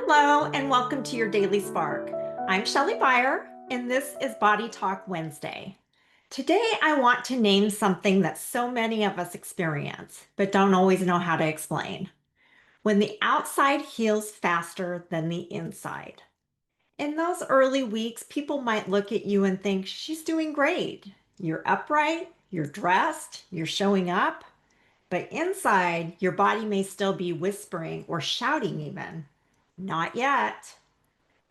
Hello, and welcome to your Daily Spark. I'm Shelley Beyer, and this is Body Talk Wednesday. Today, I want to name something that so many of us experience, but don't always know how to explain. When the outside heals faster than the inside. In those early weeks, people might look at you and think, she's doing great. You're upright, you're dressed, you're showing up. But inside, your body may still be whispering or shouting even. Not yet.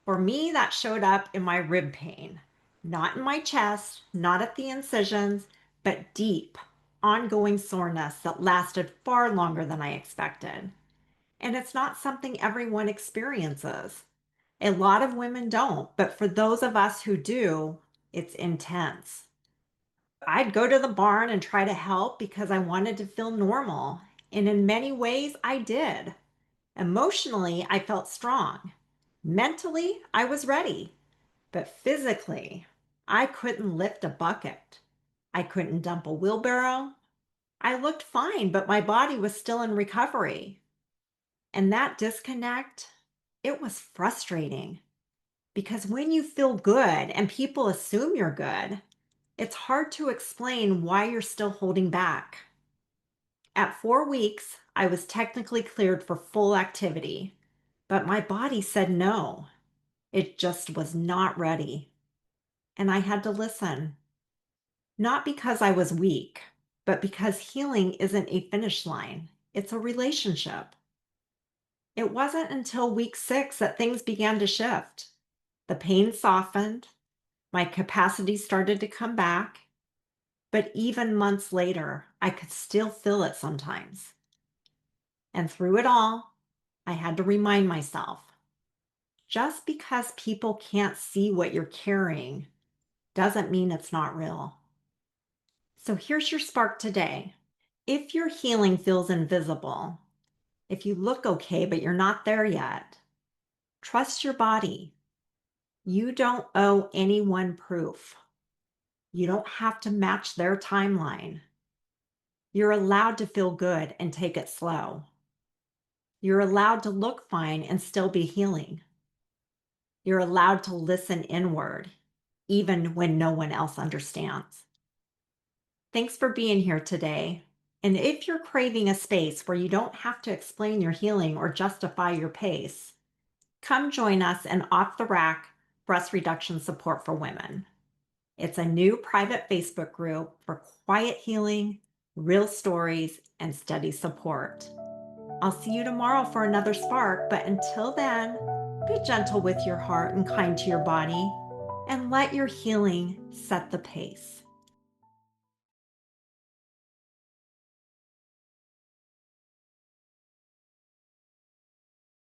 For me, that showed up in my rib pain, not in my chest, not at the incisions, but deep, ongoing soreness that lasted far longer than I expected. And it's not something everyone experiences. A lot of women don't, but for those of us who do, it's intense. I'd go to the barn and try to help because I wanted to feel normal. And in many ways, I did. Emotionally, I felt strong. Mentally, I was ready. But physically, I couldn't lift a bucket. I couldn't dump a wheelbarrow. I looked fine, but my body was still in recovery. And that disconnect, it was frustrating because when you feel good and people assume you're good, it's hard to explain why you're still holding back. At 4 weeks, I was technically cleared for full activity, but my body said no. It just was not ready. And I had to listen. Not because I was weak, but because healing isn't a finish line, it's a relationship. It wasn't until week 6 that things began to shift. The pain softened, my capacity started to come back, but even months later, I could still feel it sometimes. And through it all, I had to remind myself just because people can't see what you're carrying doesn't mean it's not real. So here's your spark today. If your healing feels invisible, if you look okay, but you're not there yet, trust your body. You don't owe anyone proof. You don't have to match their timeline. You're allowed to feel good and take it slow. You're allowed to look fine and still be healing. You're allowed to listen inward, even when no one else understands. Thanks for being here today. And if you're craving a space where you don't have to explain your healing or justify your pace, come join us in Off the Rack Breast Reduction Support for Women. It's a new private Facebook group for quiet healing, real stories, and steady support. I'll see you tomorrow for another spark, but until then, be gentle with your heart and kind to your body, and let your healing set the pace.